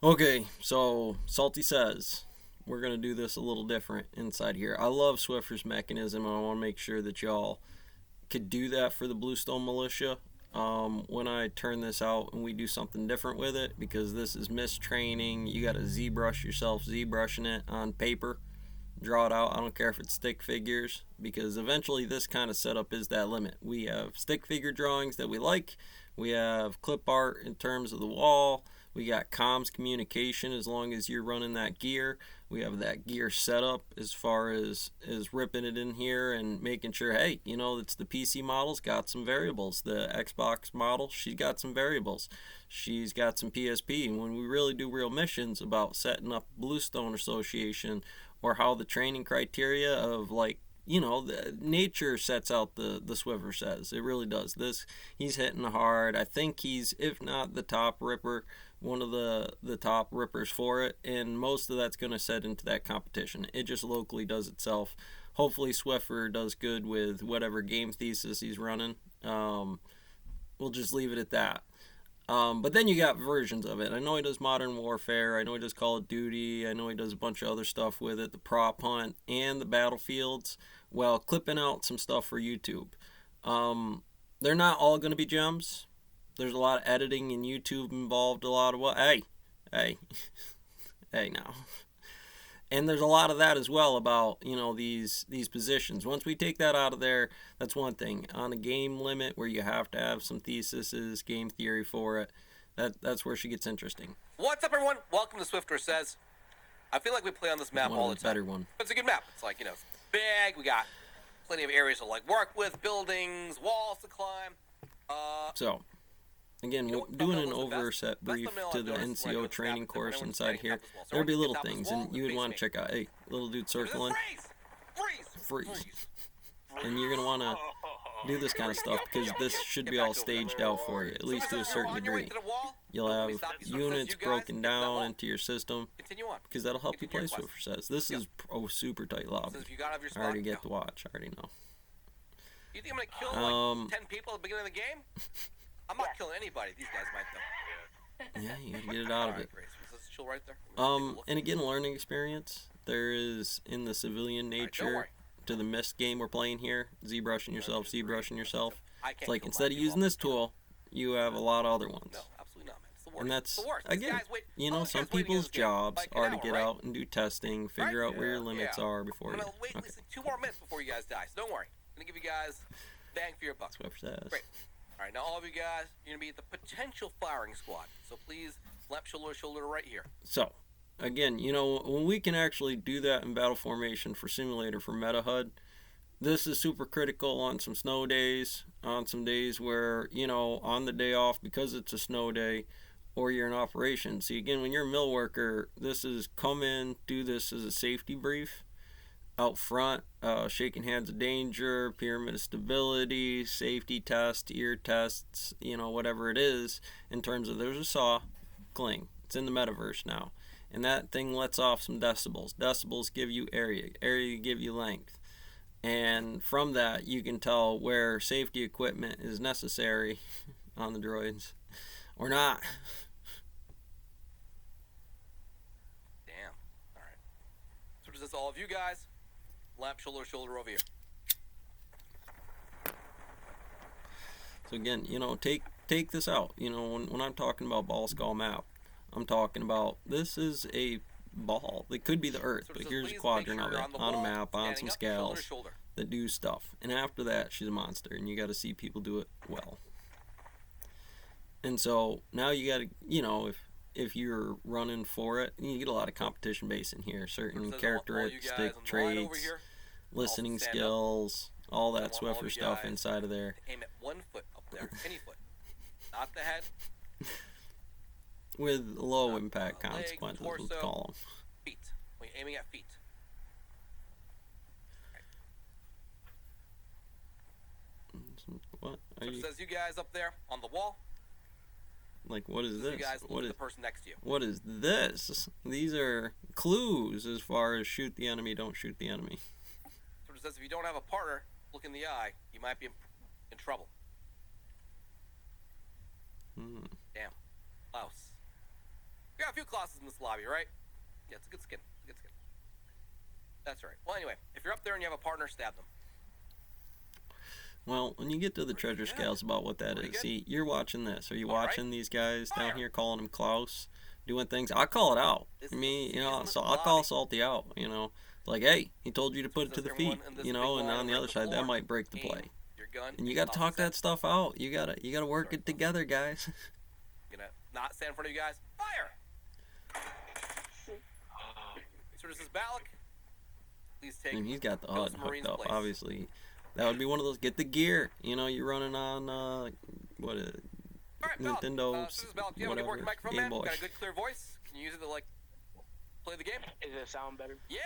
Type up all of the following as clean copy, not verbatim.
Okay, so Salty says we're gonna do this a little different inside here. I love Swiffer's mechanism, and I want to make sure that y'all could do that for the Bluestone Militia. When I turn this out and we do something different with it, because this is mistraining, you got to ZBrush yourself, ZBrushing it on paper, draw it out. I don't care if it's stick figures, because eventually this kind of setup is that limit. We have stick figure drawings that we like, we have clip art in terms of the wall, we got comms communication as long as you're running that gear. We have that gear setup as far as ripping it in here and making sure, hey, it's the PC model's got some variables. The Xbox model, she's got some variables. She's got some PSP. And when we really do real missions about setting up Bluestone Association, or how the training criteria of, like, the nature sets out the Swiffer says. It really does. This, he's hitting hard. I think he's, if not the top ripper, one of the top rippers for it, and most of that's going to set into that competition. It just locally does itself. Hopefully Swiffer does good with whatever game thesis he's running. We'll just leave it at that. But then you got versions of it. I know he does Modern Warfare. I know he does Call of Duty. I know he does a bunch of other stuff with it, the prop hunt and the battlefields. Well, clipping out some stuff for YouTube. They're not all going to be gems. There's a lot of editing and YouTube involved. A lot of what? Hey, now. And there's a lot of that as well about these positions. Once we take that out of there, that's one thing. On a game limit where you have to have some theses, game theory for it, that's where she gets interesting. What's up, everyone? Welcome to Swiffer Says. I feel like we play on this map all the time. Better one. It's a good map. It's like it's big. We got plenty of areas to work with, buildings, walls to climb. So. Again, doing an overset brief to the NCO training course inside here, there'd be little things, and you would want to check out, hey, little dude circling, freeze. And you're going to want to do this kind of stuff, because this should be all staged out for you, at least to a certain degree. You'll have units broken down into your system, because that'll help you play Swiffer Says. This is a super tight lobby. I already get to watch, I already know. You think I'm going to kill 10 people at the beginning of the game? I'm not killing anybody. These guys might, though. Yeah, you gotta get it out of it. Let's chill right there. And again, learning experience. There is, in the civilian nature to the Myst game we're playing here, ZBrushing yourself. It's like, instead of using this tool, you have a lot of other ones. No, absolutely not, man. It's the worst. And that's, again, some people's jobs are to get out and do testing, figure out where your limits are before you... I'm gonna wait at least 2 more minutes before you guys die, so don't worry. I'm gonna give you guys bang for your buck. Swiffer Says. Great. All right, now all of you guys, you're going to be the potential firing squad. So please, left shoulder to shoulder right here. So, again, when we can actually do that in battle formation for simulator for meta HUD, this is super critical on some snow days, on some days where, on the day off because it's a snow day, or you're in operation. See, again, when you're a mill worker, this is come in, do this as a safety brief. Out front, shaking hands of danger, pyramid of stability, safety test, ear tests, whatever it is, in terms of there's a saw, cling. It's in the metaverse now. And that thing lets off some decibels. Decibels give you area. Area give you length. And from that, you can tell where safety equipment is necessary on the droids or not. Damn. All right. So does this all of you guys? Lap, shoulder to shoulder over here. So again, take this out. When I'm talking about ball skull map, I'm talking about this is a ball. It could be the Earth, but here's a quadrant of it on a map, on some scales that do stuff. And after that, she's a monster, and you got to see people do it well. And so now you got to, if you're running for it, you get a lot of competition base in here. Certain characteristic traits, listening skills, all that Swiffer stuff inside of there. Aim at 1 foot up there, any foot, not the head. With low impact consequences, let's call them. Feet. We're aiming at feet. What are you? Says you guys up there on the wall. Like, what is this? You guys look at the person next to you. What is this? These are clues as far as shoot the enemy, don't shoot the enemy. So it says if you don't have a partner, look in the eye, you might be in trouble. Damn. Louse. You have a few classes in this lobby, right? Yeah, it's a good skin. Good skin. That's right. Well, anyway, if you're up there and you have a partner, stab them. Well, when you get to the treasure scales about what that is, see, you're watching this. Are you watching these guys down here calling him Klaus, doing things? I call it out. I mean, so I'll call Salty out, Like, hey, he told you to put it to the feet, and on the other side, that might break the play. And you got to talk that stuff out. You gotta work it together, guys. Gonna not stand in front of you guys. Fire! So this is Balak. Please take. And he's got the HUD hooked up, obviously. That would be one of those. Get the gear. You're running on what is it? Nintendo, whatever, Game Boy. Got a good clear voice. Can you use it to play the game? Does it sound better? Yeah.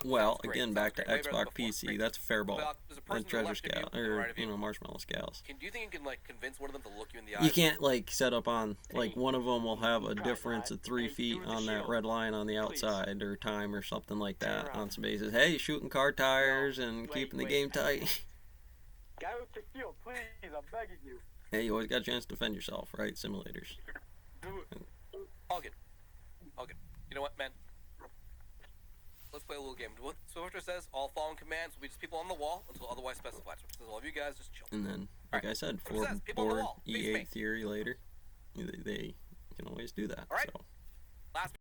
Well, again, back to Xbox PC. That's fair ball. And treasure scale or marshmallow scales. Do you think you can convince one of them to look you in the eye? You can't set up on one of them will have a difference of 3 feet on that red line on the outside or time or something like that on some bases. Hey, shooting car tires and keeping the game tight. Guy with the shield, please, I'm begging you. Hey, you always got a chance to defend yourself, right? Simulators. All good. You know what, man? Let's play a little game. What Swifter says, all following commands will be just people on the wall until otherwise specified. So says all of you guys just chill. And then, like I said, for board EA theory later, they can always do that. All right. So. Last